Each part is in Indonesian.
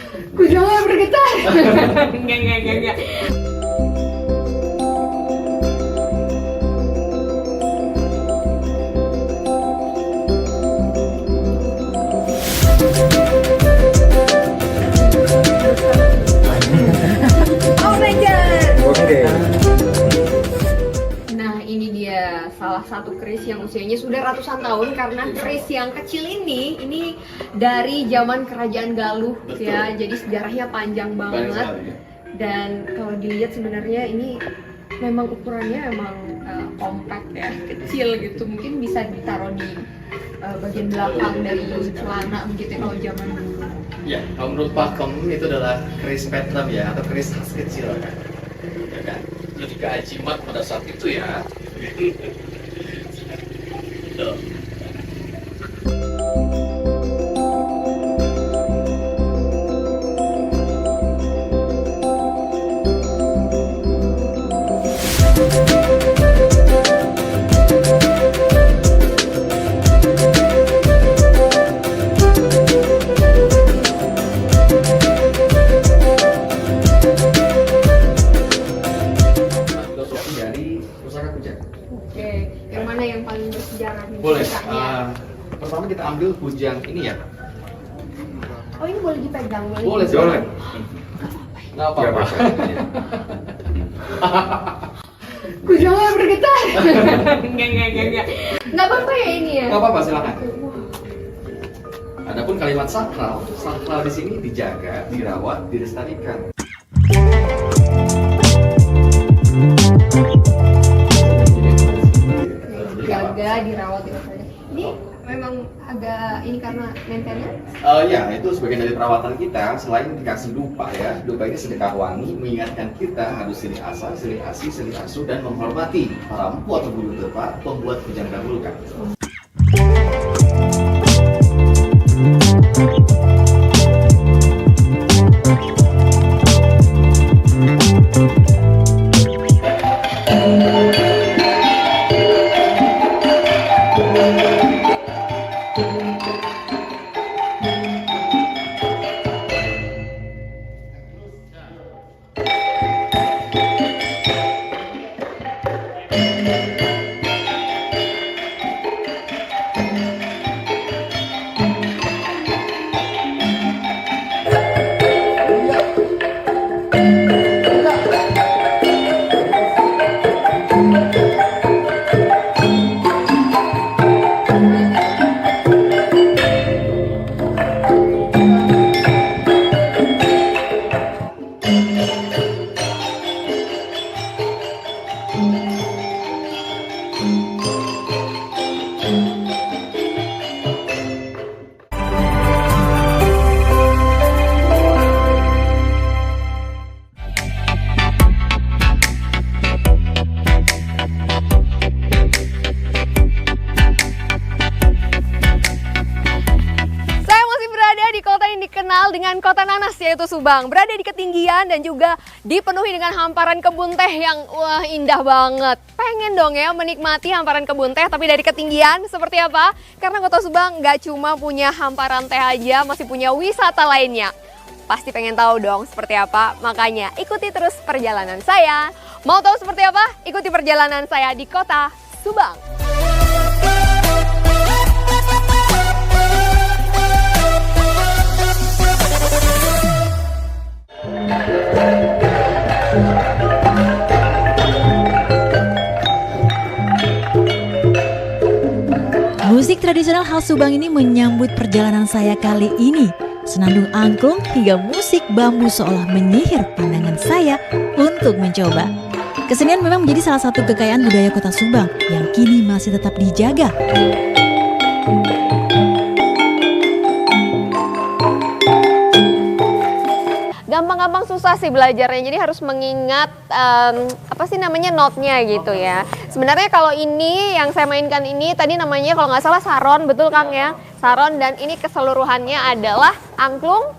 Ku jangan bergetar. Enggak. Power Ranger. Oke. Nah, ini dia salah satu keris yang usianya sudah ratusan tahun, karena keris yang kecil ini dari zaman Kerajaan Galuh ya. Jadi sejarahnya panjang banget. Dan kalau dilihat sebenarnya ini memang ukurannya memang compact ya, kecil gitu. Mungkin bisa ditaruh di bagian belakang dari celana begitu ya, kalau zaman dulu. Ya, kalau menurut Pakem itu adalah keris Petrem ya, atau keris khas kecil kan. Ya kan? Lebih ke ajimat pada saat itu ya. Tuh. Filosofi dari Pusaka Kujang. Oke, yang mana yang paling bersejarah nih? Boleh. Kisahnya? Pertama kita ambil kujang ini ya. Oh, ini boleh dipegang? Boleh, boleh. Nggak apa-apa. Ku jangan bergetar. Enggak. Nggak apa-apa ya ini ya? Nggak apa-apa, silakan. Adapun kalimat sakral di sini dijaga, dirawat, dilestarikan. Jaga, dirawat, dilestarikan. Ini memang agak ini karena maintenance. Ya, itu sebagian dari perawatan kita. Selain dikasih dupa ya, dupa ini sedekah wangi mengingatkan kita harus silih asa, silih asih, silih asuh, dan menghormati para empu atau guru tepat pembuat kujang dahulu kan. Dengan kota nanas yaitu Subang, berada di ketinggian dan juga dipenuhi dengan hamparan kebun teh yang wah indah banget. Pengen dong ya menikmati hamparan kebun teh tapi dari ketinggian seperti apa? Karena kota Subang nggak cuma punya hamparan teh aja, masih punya wisata lainnya. Pasti pengen tahu dong seperti apa, makanya ikuti terus perjalanan saya. Mau tahu seperti apa? Ikuti perjalanan saya di kota Subang. Musik tradisional khas Subang ini menyambut perjalanan saya kali ini. Senandung angklung hingga musik bambu seolah menyihir pandangan saya untuk mencoba. Kesenian memang menjadi salah satu kekayaan budaya kota Subang yang kini masih tetap dijaga. Gampang-gampang susah sih belajarnya, jadi harus mengingat apa sih namanya notnya gitu ya. Sebenarnya kalau ini yang saya mainkan ini tadi namanya kalau nggak salah saron, betul Kang ya? Saron, dan ini keseluruhannya adalah angklung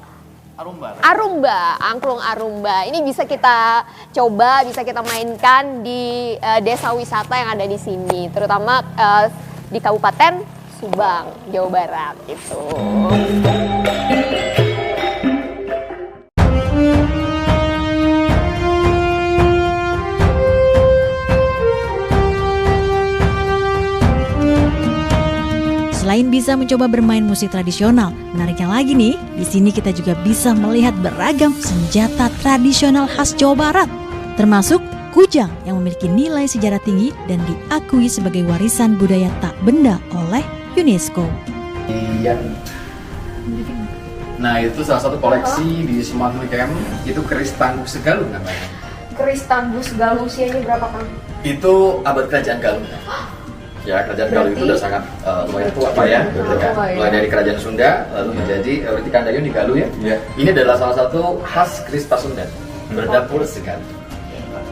angklung arumba. Ini bisa kita coba, bisa kita mainkan di desa wisata yang ada di sini, terutama di Kabupaten Subang, Jawa Barat itu. bisa mencoba bermain musik tradisional. Menariknya lagi nih, di sini kita juga bisa melihat beragam senjata tradisional khas Jawa Barat, termasuk kujang yang memiliki nilai sejarah tinggi dan diakui sebagai warisan budaya tak benda oleh UNESCO. Nah, itu salah satu koleksi di Sumatera Camp, itu keris Tangguh Segaluh namanya. Keris Tangguh Segaluh usianya berapa, Kang? Itu abad kerajaan Galuh. Ya, kerajaan Galuh itu udah sangat lumayan tua Pak ya, gitu kan. Mulai dari kerajaan Sunda, lalu menjadi Riti Kandayun di Galuh ya. Ini adalah salah satu khas keris Pasundan, berdapur Segaluh.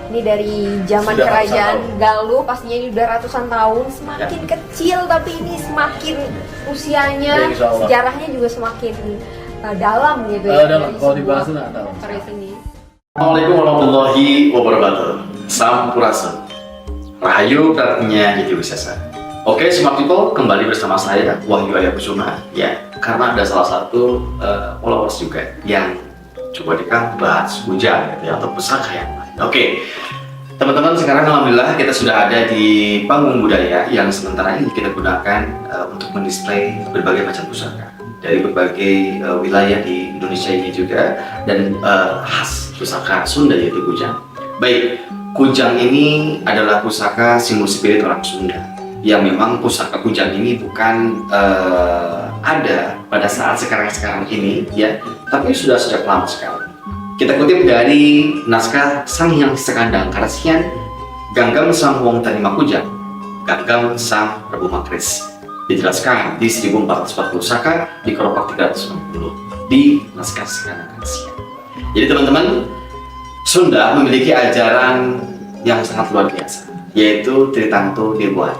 Ini dari zaman Sudah kerajaan ratusan Galuh, pastinya ini udah ratusan tahun, semakin kecil tapi ini semakin usianya, Ya, insya Allah. sejarahnya juga semakin dalam gitu ya. Dalam, dari kalau sebuah dibahas itu nggak tahu. keris ini. Assalamualaikum warahmatullahi wabarakatuh. Sampurasun. Rahayu Pratnya Yati Wisesa. Oke, Smart People, kembali bersama saya Wahyu Arya Kusuma. Ya, karena ada salah satu followers juga yang coba dikang bahas kujang gitu ya, atau pusaka yang lain. Oke, teman-teman, sekarang alhamdulillah kita sudah ada di panggung budaya yang sementara ini kita gunakan untuk mendisplay berbagai macam pusaka dari berbagai wilayah di Indonesia ini juga, dan khas pusaka Sunda yaitu kujang. Baik, kujang ini adalah pusaka simbol spirit orang Sunda, yang memang pusaka kujang ini bukan ada pada saat sekarang ini ya, tapi sudah sejak lama sekali. Kita kutip dari naskah Sang Hyang Sekandang Karesian Ganggam Sang Wong Tanima Kujang, Ganggam Sang Prabu Makris. Dijelaskan di 1440 Saka di Keropak 360 di naskah Sekandang Karesian. Jadi teman-teman, Sunda memiliki ajaran yang sangat luar biasa, yaitu Tritangtu Dewa,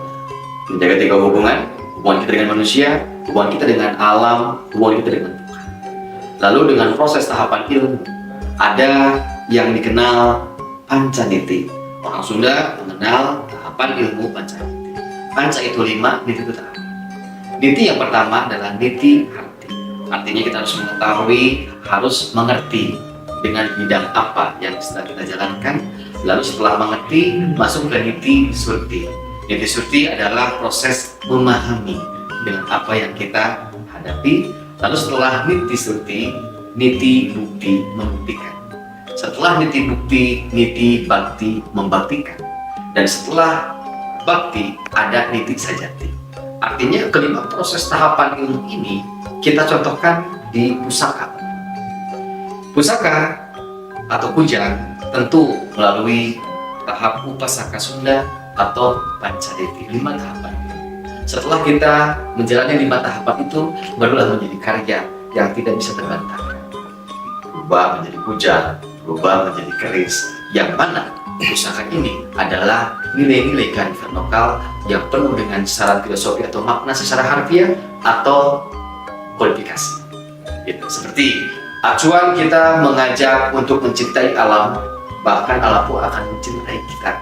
menjaga tiga hubungan kita dengan manusia, hubungan kita dengan alam, hubungan kita dengan Tuhan. Lalu dengan proses tahapan ilmu, ada yang dikenal Pancaniti. Orang Sunda mengenal tahapan ilmu Pancaniti. Panca itu 5, Niti itu terakhir. Niti yang pertama adalah Niti Harti. Artinya kita harus mengetahui, harus mengerti dengan bidang apa yang sedang kita jalankan. Lalu setelah mengerti, masuk ke Niti Surti. Niti Surti adalah proses memahami dengan apa yang kita hadapi. Lalu setelah Niti Surti, Niti Bukti membuktikan. Setelah Niti Bukti, Niti Bakti membaktikan. Dan setelah Bakti, ada Niti Sajati. Artinya kelima proses tahapan ilmu ini kita contohkan di pusaka. Pusaka atau kujang tentu melalui tahap upasaka Sunda atau Pancadeti, 5 tahapan. Setelah kita menjalani 5 tahapan itu, barulah menjadi karya yang tidak bisa terbantahkan. Berubah menjadi kujang, berubah menjadi keris, yang mana pusaka ini adalah nilai-nilai kearifan lokal yang penuh dengan syarat filosofi atau makna secara harfiah atau kualifikasi. Gitu. Seperti acuan kita mengajak untuk mencintai alam, bahkan alam pun akan mencintai kita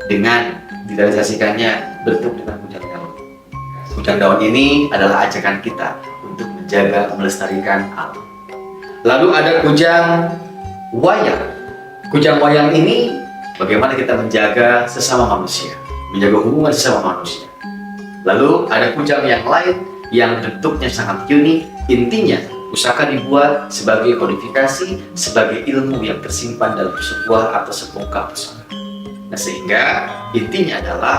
dengan direalisasikannya bentuk dengan kujang daun. Kujang daun ini adalah ajakan kita untuk menjaga, melestarikan alam. Lalu ada kujang wayang. Kujang wayang ini bagaimana kita menjaga sesama manusia, menjaga hubungan sesama manusia. Lalu ada kujang yang lain yang bentuknya sangat unik. Intinya pusaka dibuat sebagai kodifikasi, sebagai ilmu yang tersimpan dalam sebuah atau sepungkap pusaka. Nah, sehingga intinya adalah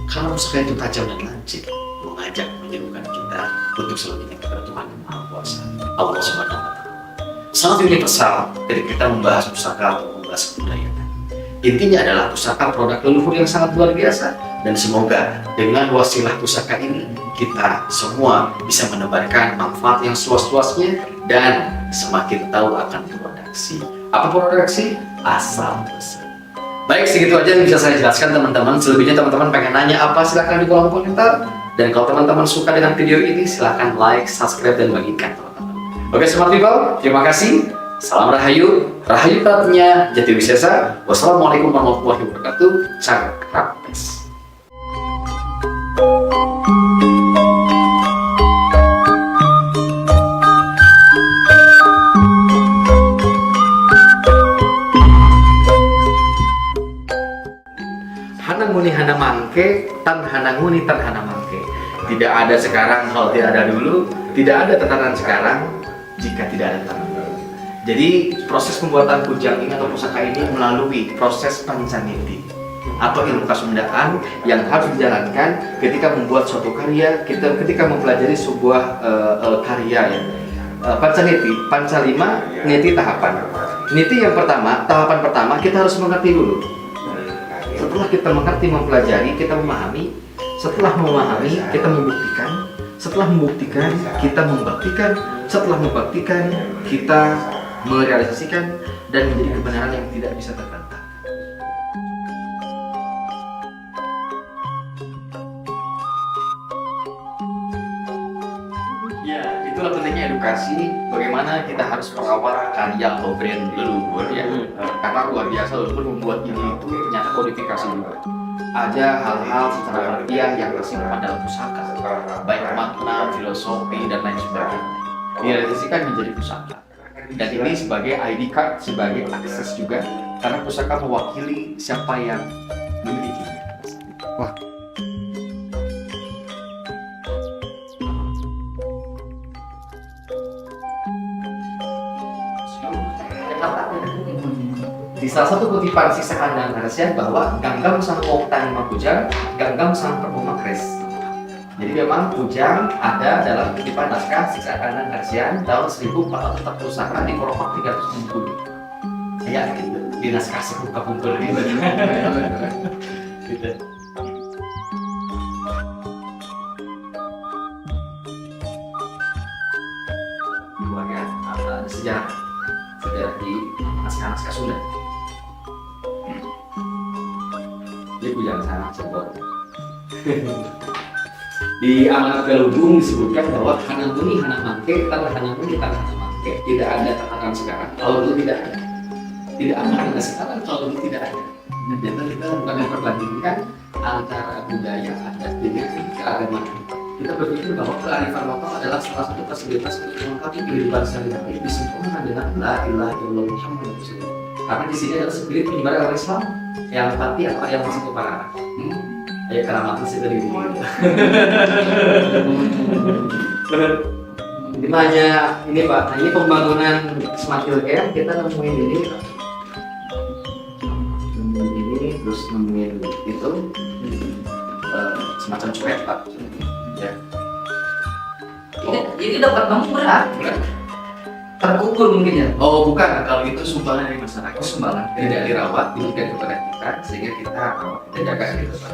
kalau pusaka itu tajam dan lancip, mengajak menyerukan kita untuk selalu ingat kepada Tuhan yang Maha Kuasa, Allah Subhanahu wa Ta'ala. Sangat universal ketika kita membahas pusaka atau membahas kebudayaan. Intinya adalah pusaka produk leluhur yang sangat luar biasa, dan semoga dengan wasilah pusaka ini kita semua bisa menebarkan manfaat yang seluas-luasnya dan semakin tahu akan produksi. Apa produksi? Asal usul. Baik, segitu aja yang bisa saya jelaskan teman-teman. Selebihnya teman-teman pengen nanya apa, silahkan di kolom komentar. Dan kalau teman-teman suka dengan video ini, silahkan like, subscribe, dan bagikan teman-teman. Oke, Smart People, terima kasih. Salam Rahayu, Rahayu Pratnya Yati Wisesa. Wassalamualaikum warahmatullahi wabarakatuh. Cakapes. Hananguni hana mangke, tan hananguni tan hana mangke. Tidak ada sekarang kalau tidak ada dulu, tidak ada tatanan sekarang jika tidak ada tatanan dulu. Jadi proses pembuatan kujang ini atau pusaka ini melalui proses pancaniti atau ilmu kasundaan yang harus dijalankan ketika membuat suatu karya, ketika mempelajari sebuah karya ya. Pancaniti, pancalima, niti tahapan. Niti yang pertama, tahapan pertama kita harus mengerti dulu. Setelah kita mengerti, mempelajari, kita memahami. Setelah memahami, kita membuktikan. Setelah membuktikan, kita membuktikan. Setelah membuktikan, kita merealisasikan dan menjadi kebenaran yang tidak bisa terbantah. Ya, itulah pentingnya edukasi. Bagaimana kita harus merawat karya atau brand leluhur ya. Karena luar biasa leluhur membuat ini itu ternyata kodifikasi juga. Ada hal-hal secara harfiah yang tersimpan dalam pusaka, baik makna, filosofi dan lain sebagainya. Direalisasikan menjadi pusaka. Dan ini sebagai ID card, sebagai akses juga, karena pusaka mewakili siapa yang memilikinya. Wah. Di salah satu kutipan sisa kandang Harsian bahwa Ganggam sang Oktani Makujang, Ganggam sang Perpuma Kres. Jadi memang kujang ada dalam kutipan naskah sisa kandang Harsian tahun 1441 di Koropak 370. Ya gitu, di naskah sebuka kumpul gitu. Gitu. Buahnya ada sejarah di naskah-naskah Sunda. Jadi kujang sangat sebut. Di Amanat Galunggung disebutkan bahwa Hanamuni Hanamangke, tanah Hanamuni tanah Hanamangke. Tidak ada tatanan sekarang, kalau dulu tidak ada. Tidak ada sekarang, kalau dulu tidak ada. Dan kita bukan memperbandingkan antara budaya adat dengan keagamaan. Kita berpikir bahwa kearifan lokal adalah salah satu fasilitas untuk melengkapi kehidupan sehari-hari disempurnakan dengan la ilaha illallah Muhammadur Rasulullah. Karena di sini adalah spirit penyebaran agama Islam yang pati atau yang masih ke para anak. Ayo keramatnya segera ini. Jadi banyak ini Pak. Nah, ini pembangunan Smart Hill Camp, kita nemuin ini, terus nemuin itu semacam cuek Pak. Ya. Jadi dapat bangun berat. Terkubur mungkin ya? Oh bukan, kalau itu sumbangan dari masyarakat, sumbangan tidak dirawat, diberikan kepada kita sehingga kita rawat, kita jaga gitu Pak.